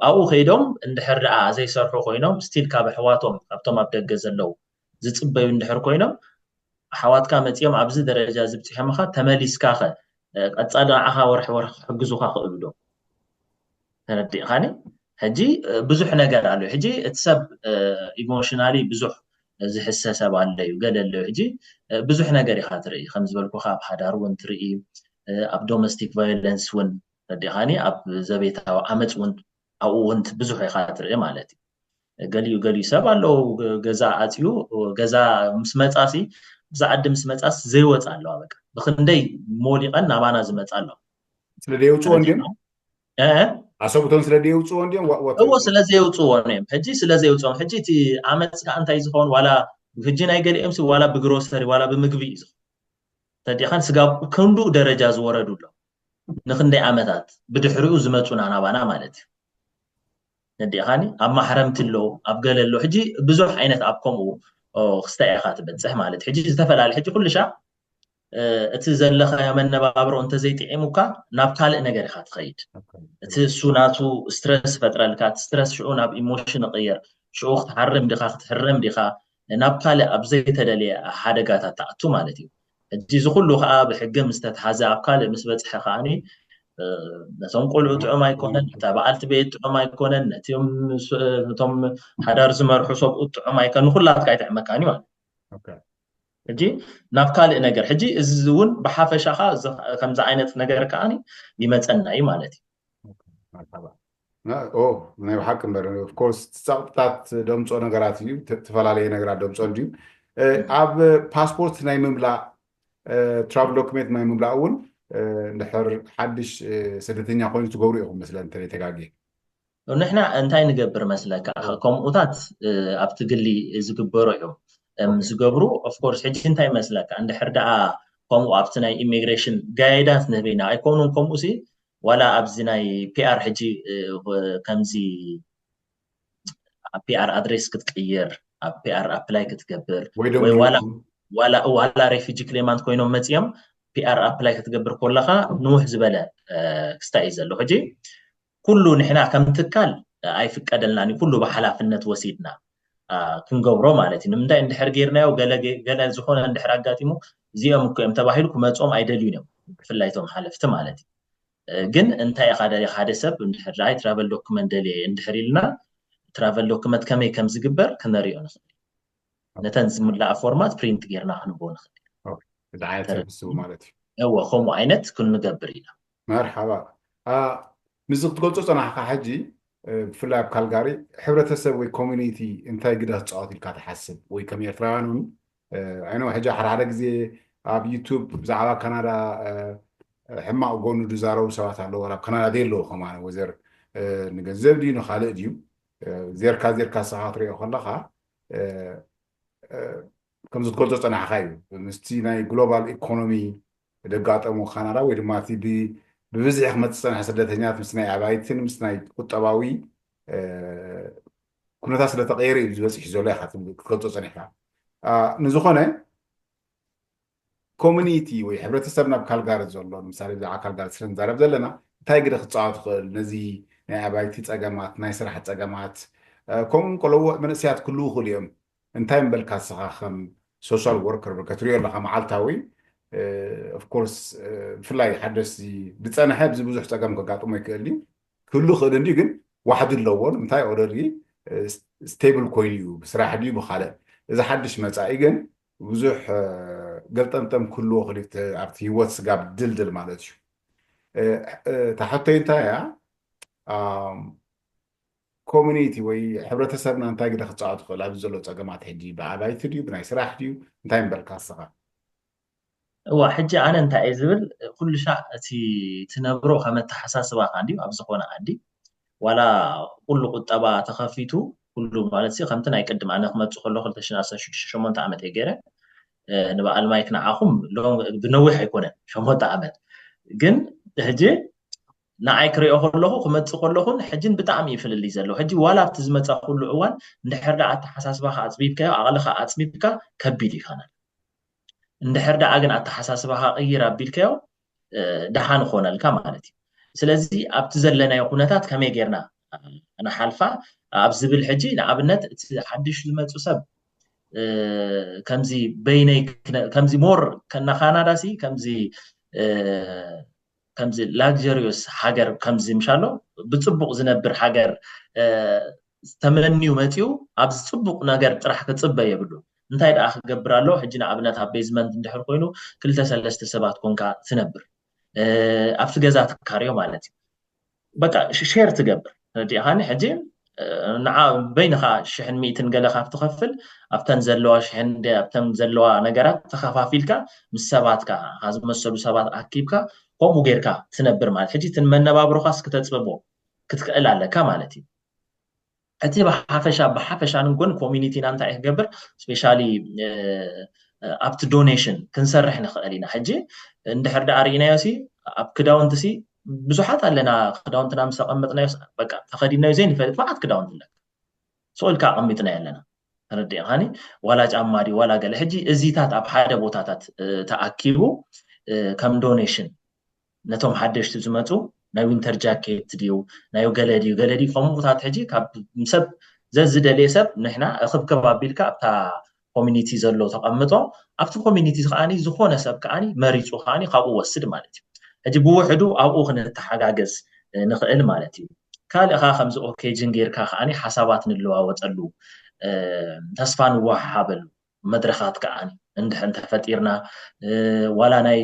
ኣብኡ ከይዶም እንድሕር ደኣ ዘይሰርሑ ኮይኖም ስቲል ካብ ኣሕዋቶም ካብቶም ኣብ ደገ ዘለው ዝፅበዩ እንድሕር ኮይኖም ኣሕዋትካ መፅኦም ኣብዚ ደረጃ ዝብፅሖምካ ተመሊስካ ኸ ቀፃሊ ንዓኻ ወርሒ ወርሒ ክሕግዙካ ክእሉ ዶ ተረዲእኻኒ ሕጂ ብዙሕ ነገር ኣሎ ሕጂ እቲ ሰብ ኢሞሽናሊ ብዙሕ ዝሕሰ ሰብ ኣሎ እዩ ገለ ኣሎ ሕጂ ብዙሕ ነገር ኢኻ ትርኢ ከም ዝበልኩኻ ኣብ ሓዳር እውን ትርኢ ኣብ ዶሜስቲክ ቫዮለንስ እውን ተረዲእኻኒ ኣብ ዘቤታዊ ዓመፅ እውን ኣብኡ እውን ብዙሕ ኢኻ ትርኢ ማለት እዩ ገሊኡ ሰብ ኣለው ገዛ ኣፅዩ ገዛ ምስ መፃሲ ብዛ ዓዲ ምስ መፃስ ዘይወፅ ኣለዋ በቃ ብክንደይ ሞሊቐን ናባና ዝመፃ ኣለዋ ስለደይውፅዎ እንዲም ኣሰብቶም ስለደይውፅዎ እንዲም እዎ ስለዘይውፅዎን እዮም ሕጂ ስለዘይውፅዎም ሕጂ እቲ ዓመፅ ከዓ እንታይ ዝኸውን ዋላ ሕጂ ናይ ገሊኦምሲ ዋላ ብግሮሰሪ ዋላ ብምግቢ እዩ ዝኸውን ተዲኻን ስጋ ክንዱ ደረጃ ዝወረዱ ኣሎ ንክንደይ ዓመታት ብድሕሪኡ ዝመፁና ናባና ማለት እዩ ነዲኻኒ ኣብ ማሕረምቲ ኣሎ ኣብ ገለ ኣሎ ሕጂ ብዙሕ ዓይነት ኣብ ከምኡ ክስታይ ኢኻ ትበፅሕ ማለት ሕጂ ዝተፈላለዩ ሕጂ ኩሉ ሻ እቲ ዘለኻዮ መነባብሮ እንተዘይጥዒሙካ ናብ ካልእ ነገር ኢኻ ትኸይድ እቲ እሱ ናቱ ስትረስ ፈጥረልካ እቲ ስትረስ ሽዑ ናብ ኢሞሽን ይቕየር ሽዑ ክትሓርም ዲኻ ክትሕረም ዲኻ ናብ ካልእ ኣብ ዘይተደለየ ሓደጋታት ተኣቱ ማለት እዩ ሕጂ እዚ ኩሉ ከዓ ብሕጊ ምስ ተተሓዘ ኣብ ካልእ ምስ በፅሐ ከዓኒ ነቶም ቆልዑ ጥዑም ኣይኮነን እታ በዓልቲ ቤት ጥዑም ኣይኮነን ነቶም ሓዳር ዝመርሑ ሰብኡ ጥዑም ኣይኮነን ንኩላትካ ኣይጥዕመካኒ ማለት ሕጂ ናብ ካልእ ነገር ሕጂ እዚ እውን ብሓፈሻኻ ከምዚ ዓይነት ነገር ከዓኒ ይመፀና እዩ ማለት እዩ ናይ ብሓቂ እምበር ኦፍኮርስ ፀቕጥታት ደምፆ ነገራት እዩ ዝተፈላለየ ነገራት ደምፆ እንድዩ ኣብ ፓስፖርት ናይ ምምላእ ትራቭል ዶክሜንት ናይ ምምላእ እውን እንድሕር ሓድሽ ስደተኛ ኮይኑ ትገብሩ ኢኹም መስለ እንተለይ ተጋጊ ንሕና እንታይ ንገብር መስለካ ከምኡታት ኣብቲ ግሊ ዝግበሩ እዮም ዝገብሩ ኦፍኮርስ ሕጂ እንታይ መስለካ እንድሕር ደኣ ከምኡ ኣብቲ ናይ ኢሚግሬሽን ጋይዳንስ ንህበና ኣይኮኑን ከምኡ ሲ ዋላ ኣብዚ ናይ ፒኣር ሕጂ ከምዚ ፒኣር ኣድሬስ ክትቅይር ኣብ ፒኣር ኣፕላይ ክትገብር ወይ ዋላ ሬፊጂ ክሌማንት ኮይኖም መፅኦም ፒኣር ኣፕላይ ክትገብር ከለኻ ንውሕ ዝበለ ክስታይ እዩ ዘሎ ሕጂ ኩሉ ንሕና ከም ትካል ኣይፍቀደልናኒ ኩሉ ብሓላፍነት ወሲድና ክንገብሮ ማለት እዩ ንምንታይ እንድሕር ጌርናዮ ገለ ዝኾነ እንድሕር ኣጋጢሙ እዚኦም እኮ እዮም ተባሂሉ ክመፅኦም ኣይደልዩን እዮም ብፍላይቶም ሓለፍቲ ማለት እዩ ግን እንታይ ኢኻ ደሊኻ ሓደ ሰብ እንድሕር ትራቨል ዶክመንት ደልየ እንድሕር ኢልና ترافل دوكمنت كمي كم زجبر كنريو نخل نتنز ملا فورمات برينت غيرنا خنبو نخل دعاية تبسو مالتي هو خم عينت كن نجبرينا مرحبا مزق تقولتو أنا حاجي في اللعب كالجاري حبرة تسوي كوميونيتي انتاي قدها تصعد الكات حسب وي كم يرفعون أنا حاجة حرارة زي يوتيوب زعلا كندا حما أقول دوزارو سوات على ولا كندا ديلو خمان وزير نجذب دي نخالق ديو زير كا ساعات ريو خلقها كم تقولتو أنا حاجي مستينا جلوبال إيكونومي دقات خندا ويدماتي ببزح متصنع سدتنيات مسناي عبايتين مسناي قطباوي كنا تاسل تغييري بس يحزولي خاطر كنتو صنيحة نزخونه كوميونيتي وي حبرتسبنا بكالغار زولو مثال بزع كالغار سرن زارب زلنا እንታይ ግደ ክፃወት ክእል ነዚ ናይ ኣባይቲ ፀገማት ናይ ስራሕ ፀገማት ከምኡ ቆልዎ መንእስያት ኩሉ ይኽእሉ እዮም እንታይ እምበልካ ስኻ ከም ሶሻል ወርከር ከተሪዮ ኣለካ መዓልታዊ ኦፍኮርስ ብፍላይ ሓደስቲ ብፀንሐ ብዚ ብዙሕ ፀገም ከጋጥሞ ይክእል እዩ ክህሉ ክእል እንዲ ግን ዋሕድ ኣለዎን እንታይ ኦልሬዲ ስቴብል ኮይኑ እዩ ብስራሕ ድዩ ብካልእ እዚ ሓድሽ መፃኢ ግን ብዙሕ ገልጠምጠም ክህልዎ ክሊት ኣብቲ ሂወት ስጋብ ድልድል ማለት እዩ تحطي انت يا كوميونيتي وي حبرتسبنا انت قد خصعت خل عبد زلو تقمات حجي بعبايت ديو بناي سراح ديو انت ينبرك الصغار هو حجي انا انت ايزبل كل شيء تي تنبرو خمت حساسبا عندي ابزخونه عندي ولا كل قطبا تخفيتو كل مالتي خمتنا يقدم انا خمت خلو خلتشنا 18 عامه يغيره نبقى المايك نعاهم لو بنوح يكون شموت عامه ግን ሕጂ ንዓይ ክሪኦ ከለኹ ክመፅእ ከለኹን ሕጂን ብጣዕሚ ይፍልል ዘሎ ሕጂ ዋላ ኣብቲ ዝመፀ ኩሉ እዋን እንድሕር ዳ ኣተሓሳስባኻ ኣፅቢብካዮ ኣቕልኻ ኣፅቢብካ ከቢድ ይኸናል እንድሕር ዳ ግን ኣተሓሳስባኻ ቀይር ኣቢልካዮ ደሓን ክኾነልካ ማለት እዩ ስለዚ ኣብቲ ዘለናዮ ኩነታት ከመይ ጌርና ንሓልፋ ኣብ ዝብል ሕጂ ንኣብነት እቲ ሓድሽ ዝመፁ ሰብ ከምዚ በይነይ ከምዚ ሞር ከና ካናዳሲ ከምዚ ላግጀሪዮስ ሃገር ከምዚ ምሻሎ ብፅቡቅ ዝነብር ሃገር ተመንዩ መፅዩ ኣብ ፅቡቅ ነገር ጥራሕ ክፅበ የብሉ እንታይ ደኣ ክገብር ኣሎ ሕጂ ንኣብነት ኣብ ቤዝመንት እንድሕር ኮይኑ ክልተ ሰለስተ ሰባት ኮንካ ትነብር ኣብቲ ገዛ ትካርዮ ማለት እዩ በቃ ሼር ትገብር ዲኻኒ ሕጂ ንዓ በይንኻ 100 ገለኻ ክትኸፍል ኣብተን ዘለዋ 100 ኣብተን ዘለዋ ነገራት ተኸፋፊልካ ምስ ሰባትካ ዝመሰሉ ሰባት ኣኪብካ ከምኡ ጌርካ ትነብር ማለት ሕጂ ትመነባብሮኻስ ክትፅበቦ ክትክእል ኣለካ ማለት እዩ እቲ ብሓፈሻ ንጎን ኮሚኒቲና እንታይ ክገብር ስፔሻሊ ኣብቲ ዶኔሽን ክንሰርሕ ንኽእል ኢና ሕጂ እንድሕር ዳ ርኢናዮሲ ኣብ ክዳውንትሲ ብዙሓት ኣለና ክዳውንትና ምስ ኣቐመጥናዮ በቃ ተኸዲናዮ ዘይንፈልጥ መዓት ክዳውንት ኣለካ ስእልካ ኣቐሚጥና ኣለና ተረዲእኻኒ ዋላ ጫማ ዲ ዋላ ገለ ሕጂ እዚታት ኣብ ሓደ ቦታታት ተኣኪቡ ከም ዶኔሽን ነቶም ሓደሽቲ ዝመፁ ናይ ዊንተር ጃኬት ድዩ ናይ ገለዲ ከምኡታት ሕጂ ካብ ሰብ ዘዝደልየ ሰብ ንሕና ክብክብ ኣቢልካ ኣብታ ኮሚኒቲ ዘሎ ተቐምጦ ኣብቲ ኮሚኒቲ ከዓኒ ዝኾነ ሰብ ከዓኒ መሪፁ ከዓኒ ካብኡ ወስድ ማለት እዩ ሕጂ ብውሕዱ ኣብኡ ክንተሓጋገዝ ንኽእል ማለት እዩ ካልእ ኻ ከምዚ ኦኬጅን ጌርካ ከዓኒ ሓሳባት ንለዋወጠሉ ተስፋ ንወሃበሉ መድረኻት ከዓኒ እንድሕር ተፈጢርና ዋላ ናይ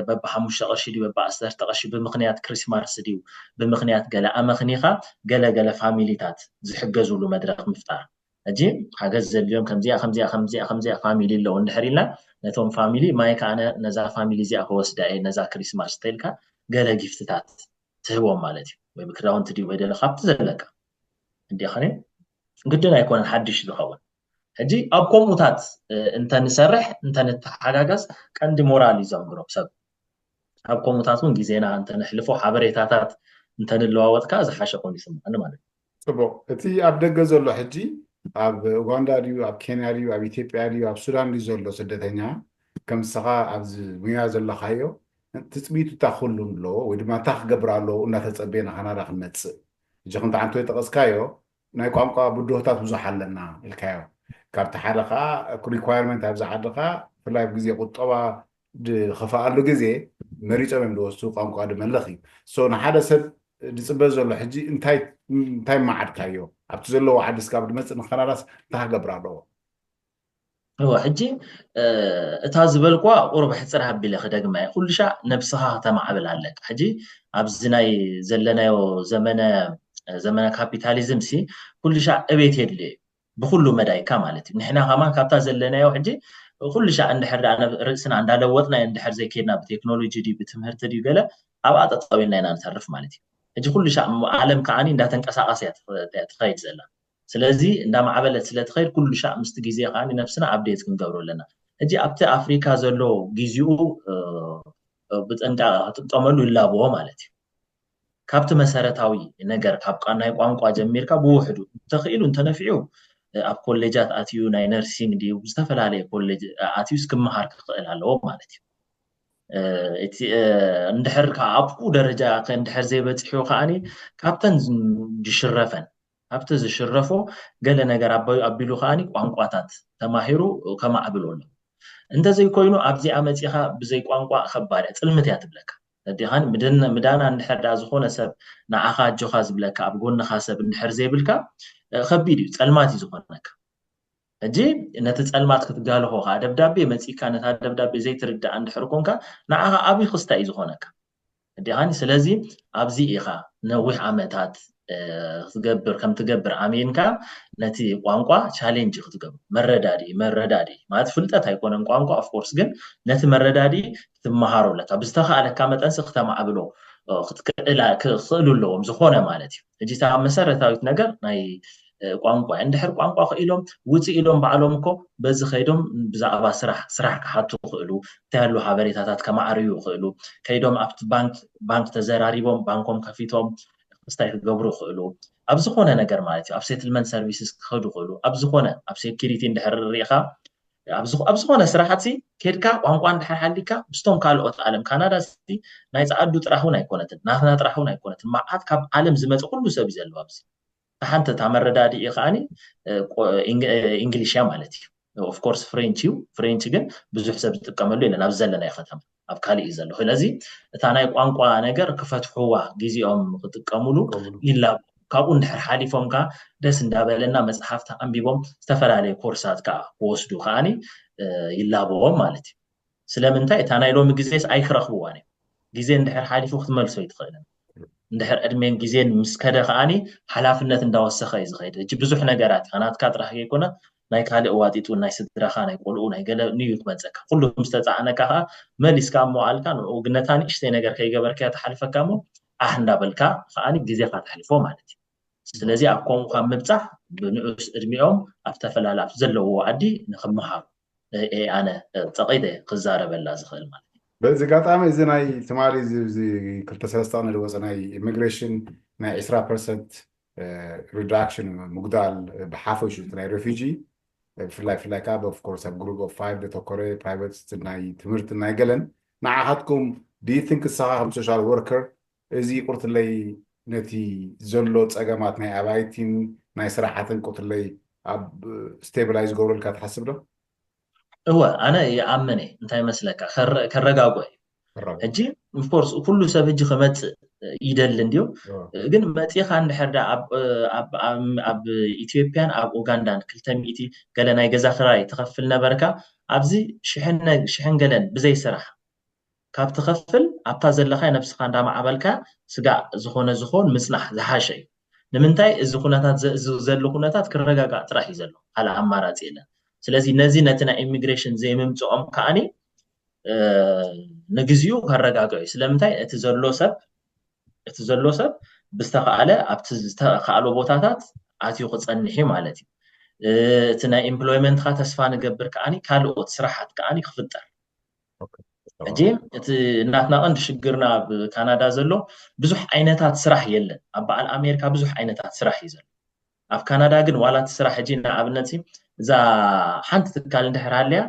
በባ 5 ቅርሺ ድዩ በባ 10 ቅርሺ ብምኽንያት ክሪስማስ ድዩ ብምኽንያት ገለ ኣመኽኒኻ ገለ ፋሚሊታት ዝሕገዝሉ መድረኽ ምፍጣር ሕጂ ሓገዝ ዘልዮም ከምዚኣ ፋሚሊ ኣለዎ እንድሕር ኢልና ነቶም ፋሚሊ ማይ ከዓነ ነዛ ፋሚሊ እዚኣ ከወስዳ እየ ነዛ ክሪስማስ ተይልካ ገለ ጊፍትታት ትህቦም ማለት እዩ ወይ ብክዳውንቲ ድዩ ወይ ደለ ካብቲ ዘለካ እንዲኻኒ ግድን ኣይኮነን ሓድሽ ዝኸውን ሕጂ ኣብ ከምኡታት እንተንሰርሕ እንተንተሓጋገዝ ቀንዲ ሞራል እዩ ዘምግሮ ሰብ ኣብ ከምኡታት እውን ግዜና እንተነሕልፎ ሓበሬታታት እንተንለዋወጥካ ዝሓሸ ኮይኑ ይስምዓኒ ማለት እዩ ፅቡቅ እቲ ኣብ ደገ ዘሎ ሕጂ ኣብ ኡጋንዳ ድዩ ኣብ ኬንያ ድዩ ኣብ ኢትዮጵያ ድዩ ኣብ ሱዳን ድዩ ዘሎ ስደተኛ ከም ስኻ ኣብዚ ሙያ ዘለኻዮ ትፅቢቱ እታ ኩሉ ኣለዎ ወይ ድማ እታ ክገብር ኣለዎ እናተፀበየና ካናዳ ክንመፅእ ሕጂ ክንቲ ዓንተ ወይ ጠቐስካዮ ናይ ቋንቋ ብድሆታት ብዙሕ ኣለና ኢልካዮ ካብቲ ሓደ ከዓ ሪኳየርመንት ኣብዛ ሓደ ከዓ ብፍላይ ብግዜ ቁጠባ ዝኸፍኣሉ ግዜ መሪፆም እዮም ዝወስዱ ቋንቋ ድመለኽ እዩ ንሓደ ሰብ ድፅበ ዘሎ ሕጂ እንታይ ማዓድካዮ ኣብቲ ዘለዎ ዓዲስ ካብ ድመፅእ ንኸናዳስ እንታይ ክገብር ኣለዎ هو حجي اتازبلقوا قرب حصر هبيله خدغما كل شيء نفسها تمعبل عليك حجي ابزناي زلنايو زمن كابيتاليزم سي كل شيء ابيت يدلي بكل مدايكا مالتي نحنا كمان كابتا زلنايو حجي كل شيء عند حد انا رسنا عند لوطنا عند حد زي كيدنا بتكنولوجي دي بتمهرت دي قال ابا تطوينا لنا نصرف مالتي حجي كل شيء عالم كاني اندا تنقساقسيات تخيد زلا ስለዚህ እንዳማዕበለት ስለትኸይድ ኩሉ ሻዕ ምስቲ ግዜ ከዓኒ ነፍስና ኣብዴት ክንገብሮ ኣለና ሕጂ ኣብቲ ኣፍሪካ ዘሎ ግዚኡ ብጥንቃ ክትጥቀመሉ ይላብዎ ማለት እዩ ካብቲ መሰረታዊ ነገር ካብ ናይ ቋንቋ ጀሚርካ ብውሕዱ ተኽኢሉ እንተነፊዑ ኣብ ኮሌጃት ኣትዩ ናይ ነርሲንግ ድዩ ዝተፈላለየ ኮሌጅ ኣትዩ ክመሃር ክኽእል ኣለዎ ማለት እዩ እቲ እንድሕር ኣብኡ ደረጃ እንድሕር ዘይበፅሑ ከዓኒ ካብተን ዝሽረፈን ኣብቲ ዝሽረፎ ገለ ነገር ኣቢሉ ከዓኒ ቋንቋታት ተማሂሩ ከማዕብሎ ኣሎ እንደዘይ ኮይኑ ኣብዚ ኣመፂኻ ብዘይ ቋንቋ ከባድ ፅልምት እያ ትብለካ እዲኻን ምዳና እንድሕር ዝኾነ ሰብ ንዓኻ ጆኻ ዝብለካ ኣብ ጎንኻ ሰብ እንድሕር ዘይብልካ ከቢድ እዩ ፀልማት እዩ ዝኾነካ ሕጂ ነቲ ፀልማት ክትጋልሆ ከዓ ደብዳቤ መፂካ ነታ ደብዳቤ ዘይትርዳእ እንድሕር ኮንካ ንዓኻ ዓብይ ክስታይ እዩ ዝኾነካ እዲኻን ስለዚ ኣብዚ ኢኻ ነዊሕ ዓመታት تقبر كم تقبر عمينكا نتي قوانقا تشالنج تقبر مردادي ما تفلتت هيكون قوانقا اوف كورس جن نتي مردادي تمهارو لك بستخا على كامت انسخ تما عبلو لا كخلو لهم زخونه مالتي اجي تا مسرتاويت ነገር ናይ ቋንቋ እንድሕር ቋንቋ ኸኢሎም ውፅእ ኢሎም ባዕሎም እኮ በዚ ኸይዶም ብዛዕባ ስራሕ ክሓቱ ክእሉ እንታያሉ ሓበሬታታት ከማዕርዩ ክእሉ ከይዶም ኣብቲ ባንክ ተዘራሪቦም ባንኮም ከፊቶም ስታይ ክገብሩ ክእሉ ኣብ ዝኾነ ነገር ማለት እዩ ኣብ ሴትልመንት ሰርቪስስ ክኸዱ ክእሉ ኣብ ዝኾነ ኣብ ሴኩሪቲ እንድሕር ሪኢኻ ኣብ ዝኾነ ስራሕቲ ከድካ ቋንቋ እንድሕር ሓሊካ ብስቶም ካልኦት ዓለም ካናዳ ናይ ፃዓዱ ጥራሕ እውን ኣይኮነትን ናትና ጥራሕ እውን ኣይኮነትን መዓት ካብ ዓለም ዝመፅእ ኩሉ ሰብ እዩ ዘሎ ኣብዚ ሓንቲ ታመረዳዲ ኢኻኒ እንግሊሽ ማለት እዩ ኦፍ ኮርስ ፍሬንች ግን ብዙሕ ሰብ ዝጥቀመሉ የለን ኣብ ዘለና ከተማ ኣብ ካልእ እዩ ዘሎ ስለዚ እታ ናይ ቋንቋ ነገር ክፈትሕዋ ግዜኦም ክጥቀምሉ ኢላ ካብኡ እንድሕር ሓሊፎም ከዓ ደስ እንዳበለና መፅሓፍቲ ኣንቢቦም ዝተፈላለየ ኮርሳት ከዓ ክወስዱ ከዓኒ ይላብዎም ማለት እዩ ስለምንታይ እታ ናይ ሎሚ ግዜስ ኣይክረኽብዋን እዮም ግዜ እንድሕር ሓሊፉ ክትመልሶ ይትኽእልን እንድሕር ዕድሜን ግዜን ምስ ከደ ከዓኒ ሓላፍነት እንዳወሰኸ እዩ ዝኸይድ እጂ ብዙሕ ነገራት ናትካ ጥራሕ ዘይኮነ ናይ ካልእ ዋጢጡ ናይ ስድራኻ ናይ ቆልኡ ናይ ገለ ንዩ ክመፀካ ኩሉ ምስተፃዕነካ ከዓ መሊስካ እሞዓልካ ንዑ ግነታ ንእሽተይ ነገር ከይገበርካ ተሓልፈካ እሞ ኣሕ እንዳበልካ ከዓኒ ግዜኻ ተሕልፎ ማለት እዩ ስለዚ ኣብ ከምኡካ ምብፃሕ ብንዑስ ዕድሚኦም ኣብ ተፈላለዩ ዘለዎ ዓዲ ንክመሃሩ ኣነ ፀቂደ ክዛረበላ ዝኽእል ማለት እዩ በዚ ጋጣሚ እዚ ናይ ትማሊ እዚ 2-3 ቀን ዝወፀ ናይ ኢሚግሬሽን ናይ 20% ሪዳክሽን ምጉዳል ብሓፈሹ ናይ ሬፊጂ ፍላይ ካብ ኦፍ ኮርስ ኣብ ግሩፕ ኦፍ 5 ተኮረ ፕራይቬት ናይ ትምህርቲ ናይ ገለን ንዓኻትኩም ዱ ዩ ቲንክ ንስኻ ከም ሶሻል ወርከር እዚ ቁርትለይ ነቲ ዘሎ ፀገማት ናይ ኣባይቲን ናይ ስራሕትን ቁርትለይ ኣብ ስቴብላይዝ ገብረልካ ትሓስብ ዶ هو أنا يأمني أنت مسلك كرجاوي هجي of course كل سب هجي خمت يدلنديو جن ما تيخان حردا أب إثيوبيان أب أوغندا كلتم إتي قالنا يجزا خراي تخفلنا بركة أبزي شحن قالن بزي سرح كاب تخفل أبتزل لخي نفس خان دام عبالك سجع زخون مصلح زحاشي نمنتاي الزخونات زلخونات كرجاجا تراح يزلو على أمارات إلنا ስለዚ ነዚ ነትና ኢሚግሬሽን ዘይምምፅኦም ከዓኒ ንግዚኡ ከረጋግዑ ስለምንታይ እቲ ዘሎ ሰብ ብዝተኸኣለ ኣብቲ ዝተኸኣሎ ቦታታት ኣትዩ ክፀንሕ ማለት እዩ እቲ ናይ ኤምፕሎይመንትካ ተስፋ ንገብር ከዓኒ ካልኦት ስራሓት ከዓኒ ክፍጠር ሕጂ እቲ እናትና ቀንዲ ሽግርና ኣብ ካናዳ ዘሎ ብዙሕ ዓይነታት ስራሕ የለን ኣብ በዓል ኣሜሪካ ብዙሕ ዓይነታት ስራሕ እዩ ዘሎ ኣብ ካናዳ ግን ዋላ እቲ ስራሕ ሕጂ ንኣብነት እዛ ሓንቲ ትካል እንድሕር ሃልያ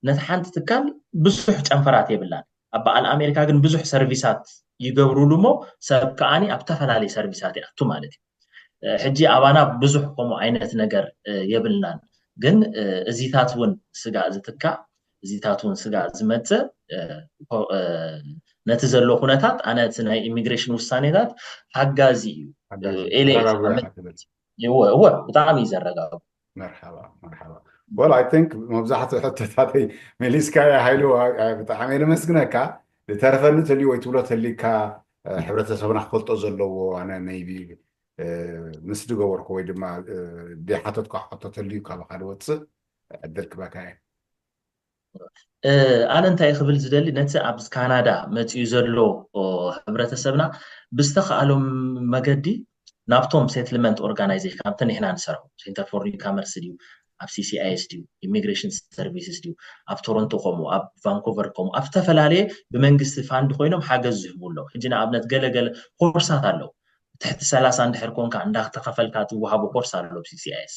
ነቲ ሓንቲ ትካል ብዙሕ ጨንፈራት የብላን ኣብ በዓል ኣሜሪካ ግን ብዙሕ ሰርቪሳት ይገብሩሉ እሞ ሰብ ከዓኒ ኣብ ተፈላለየ ሰርቪሳት ይኣቱ ማለት እዩ ሕጂ ኣባና ብዙሕ ከምኡ ዓይነት ነገር የብልናን ግን እዚታት እውን ስጋ ዝትካእ እዚታት እውን ስጋ ዝመፅእ ነቲ ዘሎ ኩነታት ኣነ እቲ ናይ ኢሚግሬሽን ውሳኔታት ሓጋዚ እዩ ኤልኤ እወ ብጣዕሚ እዩ ዘረጋግፅ مرحبا مرحبا والله اي ثينك مبزحت حتى هذه ميليسكا يا هايلو بتعمل عمل مسكنك لتعرفني تلي ويتولى تلي كا ሕብረተሰብና ክፈልጦ ዘለዎ ኣነ ነይቢ ምስ ድገበርኩ ወይ ድማ ብሓተትካ ሕቶ ተልዩ ካብ ሓደ ወፅእ ዕድል ክበካ እየ ኣነ እንታይ ክብል ዝደሊ ነቲ ኣብ ካናዳ መፅኡ ዘሎ ሕብረተሰብና ብዝተኸኣሎም መገዲ ናብቶም ሴትልመንት ኦርጋናይዜሽን ካብተን ንሕና ንሰርሖ ሴንተር ፎር ኒውካመርስ ድዩ ኣብ ሲሲአይኤስ ድዩ ኢሚግሬሽን ሰርቪስስ ድዩ ኣብ ቶሮንቶ ከምኡ ኣብ ቫንኮቨር ከምኡ ኣብ ዝተፈላለየ ብመንግስቲ ፋንድ ኮይኖም ሓገዝ ዝህቡ ኣለዉ ሕጂ ንኣብነት ገለገለ ኮርሳት ኣለዉ ትሕቲ 30 እንድሕር ኮንካ እንዳተኸፈልካ ትወሃቦ ኮርስ ኣሎ ብሲሲአይኤስ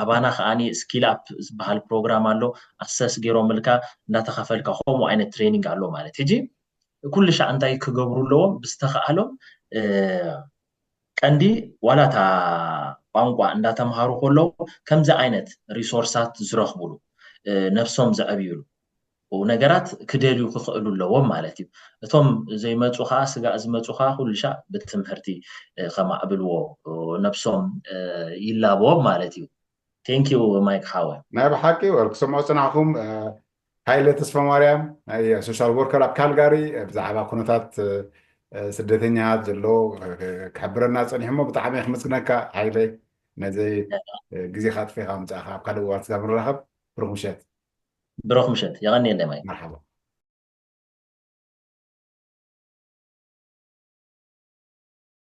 ኣባና ከዓኒ ስኪል ኣፕ ዝበሃል ፕሮግራም ኣሎ ኣክሰስ ገይሮም ምልካ እንዳተኸፈልካ ከምኡ ዓይነት ትሬኒንግ ኣሎ ማለት ሕጂ ኩሉ ሻዕ እንታይ ክገብሩ ኣለዎም ብዝተኸኣሎም ቀንዲ ዋላታ ቋንቋ እንዳተምሃሩ ከለዉ ከምዚ ዓይነት ሪሶርሳት ዝረኽብሉ ነፍሶም ዘዕብይሉ ነገራት ክደልዩ ክኽእሉ ኣለዎም ማለት እዩ እቶም ዘይመፁ ከዓ ስጋእ ዝመፁ ከዓ ኩሉ ሻዕ ብትምህርቲ ከማዕብልዎ ነፍሶም ይላቦም ማለት እዩ ቴንኪዩ ማይክ ሓወ ናይ ብሓቂ ክሰምዖ ፅናዕኩም ሃይለ ተስፋ ማርያም ናይ ሶሻል ወርከር ኣብ ካልጋሪ ብዛዕባ ኩነታት ስደተኛታት ዘሎ ክሕብረና ፀኒሑ ሞ ብጣዕሚ ክምስግነካ ሃይለ ነዚ ግዜካ ጥፊኻ ምፃእኻ ኣብ ካልእ እዋን ስጋ ንራኸብ ብሩኽ ምሸት ብሩኽ ምሸት የቐኒየለ ማይ መርሓባ